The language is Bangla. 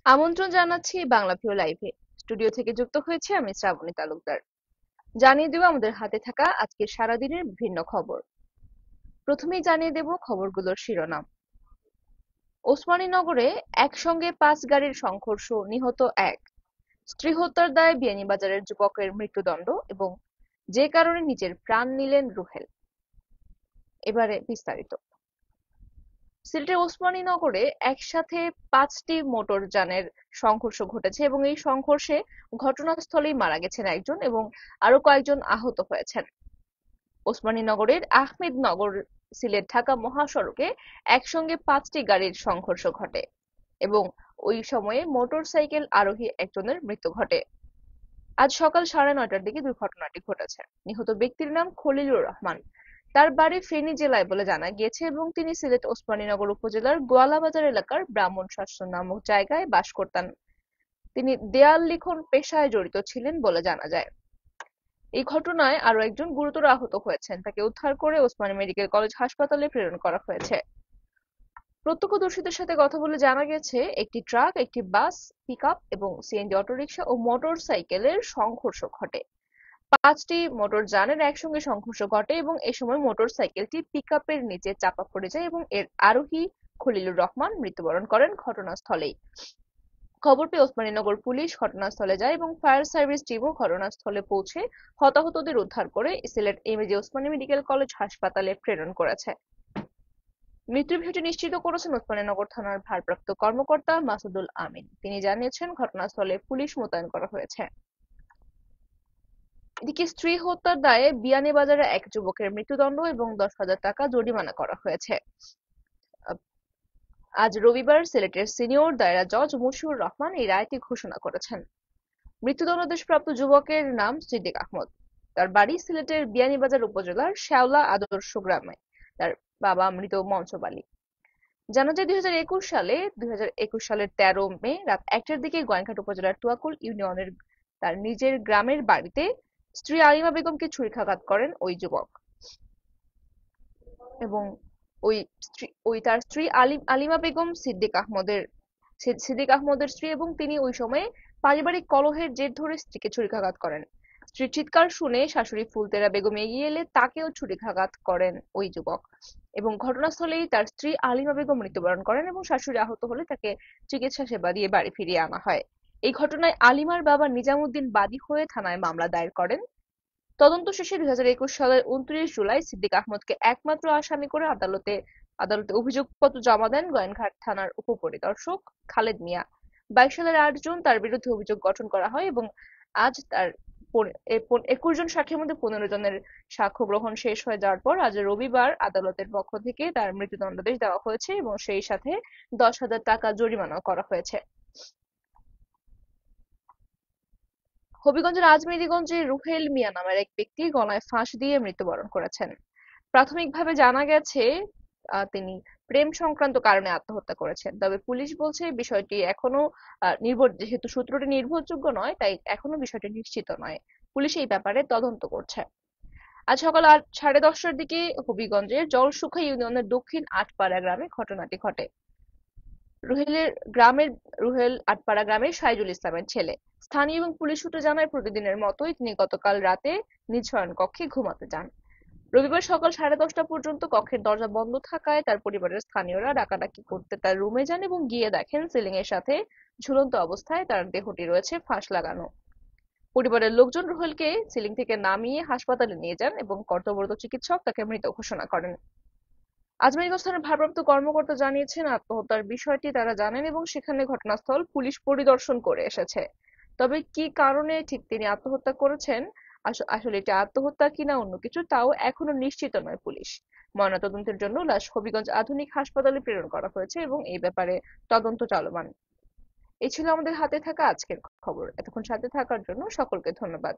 আমন্ত্রণ জানাচ্ছি বাংলাভিউ লাইভে। স্টুডিও থেকে যুক্ত হয়েছে আমি শ্রাবণী তালুকদার। জানিয়ে দেব আমাদের হাতে থাকা আজকের সারাদিনের বিভিন্ন খবর। প্রথমেই জানিয়ে দেব খবরগুলোর শিরোনাম। ওসমানীনগরে একসঙ্গে ৫ গাড়ির সংঘর্ষ, নিহত ১। স্ত্রী হত্যার দায়ে বিয়ানীবাজারের যুবকের মৃত্যুদণ্ড এবং যে কারণে নিজের প্রাণ নিলেন রুহেল। এবারে বিস্তারিত। সিলেটের ওসমানীনগরে একসাথে ৫টি মোটরযানের সংঘর্ষ ঘটেছে এবং এই সংঘর্ষে ঘটনাস্থলেই মারা গেছেন একজন এবং আরো কয়েকজন আহত হয়েছেন। ওসমানীনগরের আহমেদনগর সিলেট ঢাকা মহাসড়কে একসঙ্গে ৫টি গাড়ির সংঘর্ষ ঘটে এবং ওই সময়ে মোটরসাইকেল আরোহী একজনের মৃত্যু ঘটে। আজ সকাল ৯:৩০টার দিকে দুর্ঘটনাটি ঘটেছে। নিহত ব্যক্তির নাম খলিলুর রহমান। তার বাড়ি ফেনী জেলায় বলে জানা গিয়েছে এবং তিনি সিলেট ওসমানীনগর উপজেলার গোয়ালাবাজার এলাকার ব্রাহ্মণ শাসন নামক জায়গায় বাস করতেন। তিনি দেয়াল লিখন পেশায় জড়িত ছিলেন বলে জানা যায়। এই ঘটনায় আরো একজন গুরুতর আহত হয়েছেন। তাকে উদ্ধার করে ওসমানী মেডিকেল কলেজ হাসপাতালে প্রেরণ করা হয়েছে। প্রত্যক্ষদর্শীদের সাথে কথা বলে জানা গেছে, একটি ট্রাক, একটি বাস, পিকআপ এবং সিএনজি অটোরিকশা ও মোটর সাইকেলের সংঘর্ষ ঘটে। ৫টি মোটরযানের একসঙ্গে সংঘর্ষ ঘটে এবং এ সময় মোটর সাইকেলটি পিকআপের নিচে চাপা পড়ে যায় এবং এর আরোহী খলিলুর রহমান মৃত্যুবরণ করেন ঘটনাস্থলেই। খবর পেয়ে ওসমানীনগর পুলিশ ঘটনাস্থলে যায় এবং ফায়ার সার্ভিস টিমও ঘটনাস্থলে পৌঁছে হতাহতদের উদ্ধার করে Sylhet MAG Osmani medical college হাসপাতালে প্রেরণ করেছে। মৃত্যুর বিষয়টি নিশ্চিত করেছেন ওসমানীনগর থানার ভারপ্রাপ্ত কর্মকর্তা মাসুদুল আমিন। তিনি জানিয়েছেন, ঘটনাস্থলে পুলিশ মোতায়েন করা হয়েছে। এদিকে স্ত্রী হত্যার দায়ে বিয়ানীবাজারে এক যুবকের মৃত্যুদণ্ড এবং ১০,০০০ টাকা জরিমানা করা হয়েছে। আজ রবিবার সিলেটের সিনিয়র দায়রা জজ মশিউর রহমান এই রায়টি ঘোষণা করেছেন। মৃত্যুদণ্ডাদেশপ্রাপ্ত যুবকের নাম সিদ্দিক আহমদ। তার বাড়ি সিলেটের বিয়ানীবাজার উপজেলার শেওলা আদর্শ গ্রামে। তার বাবা মৃত মনসুর আলী। জানা যায় ২০২১ সালের ১৩ মে রাত ১টার দিকে গোয়াইনঘাট উপজেলার তুয়াকুল ইউনিয়নের তার নিজের গ্রামের বাড়িতে স্ত্রী আলিমা বেগমকে ছুরিকাঘাত করেন ওই যুবক এবং তার স্ত্রী আলিমা বেগম সিদ্দিক আহমদের স্ত্রী এবং তিনি ওই সময়ে পারিবারিক কলহের জের ধরে স্ত্রীকে ছুরিকাঘাত করেন। স্ত্রীর চিৎকার শুনে শাশুড়ি ফুলতেরা বেগম এগিয়ে এলে তাকেও ছুরিকাঘাত করেন ওই যুবক এবং ঘটনাস্থলেই তার স্ত্রী আলিমা বেগম মৃত্যুবরণ করেন এবং শাশুড়ি আহত হলে তাকে চিকিৎসা সেবা দিয়ে বাড়ি ফিরিয়ে আনা হয়। এই ঘটনায় আলিমার বাবা নিজামুদ্দিন বাদী হয়ে থানায় মামলা দায়ের করেন। তদন্ত শেষে ২০২১ সালের ২৯ জুলাই সিদ্দিক আহমদকে একমাত্র আসামি করে আদালতে অভিযোগপত্র জমা দেন গোয়াইনঘাট থানার উপপরিদর্শক খালেদ মিয়া। ২২ সালের ৮ জুন তার বিরুদ্ধে অভিযোগ গঠন করা হয় এবং আজ তার ২১ জন সাক্ষীর মধ্যে ১৫ জনের সাক্ষ্য গ্রহণ শেষ হয়ে যাওয়ার পর আজ রবিবার আদালতের পক্ষ থেকে তার মৃত্যুদণ্ডাদেশ দেওয়া হয়েছে এবং সেই সাথে ১০,০০০ টাকা জরিমানাও করা হয়েছে। হবিগঞ্জের আজমেরীগঞ্জে রুহেল মিয়া নামের এক ব্যক্তি গলায় ফাঁস দিয়ে মৃত্যুবরণ করেছেন। প্রাথমিকভাবে জানা গেছে তিনি প্রেম সংক্রান্ত কারণে আত্মহত্যা করেছেন, তবে পুলিশ বলছে বিষয়টি এখনো যেহেতু সূত্রটি নির্ভরযোগ্য নয় তাই এখনো বিষয়টি নিশ্চিত নয়। পুলিশ এই ব্যাপারে তদন্ত করছে। আজ সকাল 10:30টার দিকে হবিগঞ্জের জলসুখা ইউনিয়নের দক্ষিণ আটপাড়া গ্রামে ঘটনাটি ঘটে। রুহেল আটপাড়া গ্রামের সাইজুল ইসলামের ছেলে। স্থানীয় এবং পুলিশ সূত্র জানায়, প্রতিদিনের মতোই তিনি গতকাল রাতে নিজ শয়নকক্ষে ঘুমাতে যান। রবিবার সকাল 10:30টা পর্যন্ত কক্ষের দরজা বন্ধ থাকায় তার পরিবারের স্থানীয়রা ডাকাডাকি করতে তার রুমে যান এবং গিয়ে দেখেন সিলিং এর সাথে ঝুলন্ত অবস্থায় তার দেহটি রয়েছে ফাঁস লাগানো। পরিবারের লোকজন রুহেলকে সিলিং থেকে নামিয়ে হাসপাতালে নিয়ে যান এবং কর্তব্যরত চিকিৎসক তাকে মৃত ঘোষণা করেন। আজমেরগঞ্জ থানার ভারপ্রাপ্ত কর্মকর্তা জানিয়েছেন, আত্মহত্যার বিষয়টি তারা জানেন এবং সেখানে ঘটনাস্থল পুলিশ পরিদর্শন করে এসেছে। তবে কি কারণে ঠিক তিনি আত্মহত্যা করেছেন, আসলে এটা আত্মহত্যা কিনা অন্য কিছু, তাও এখনো নিশ্চিত নয় পুলিশ। ময়নাতদন্তের জন্য লাশ হবিগঞ্জ আধুনিক হাসপাতালে প্রেরণ করা হয়েছে এবং এই ব্যাপারে তদন্ত চলমান। এই ছিল আমাদের হাতে থাকা আজকের খবর। এতক্ষণ সাথে থাকার জন্য সকলকে ধন্যবাদ।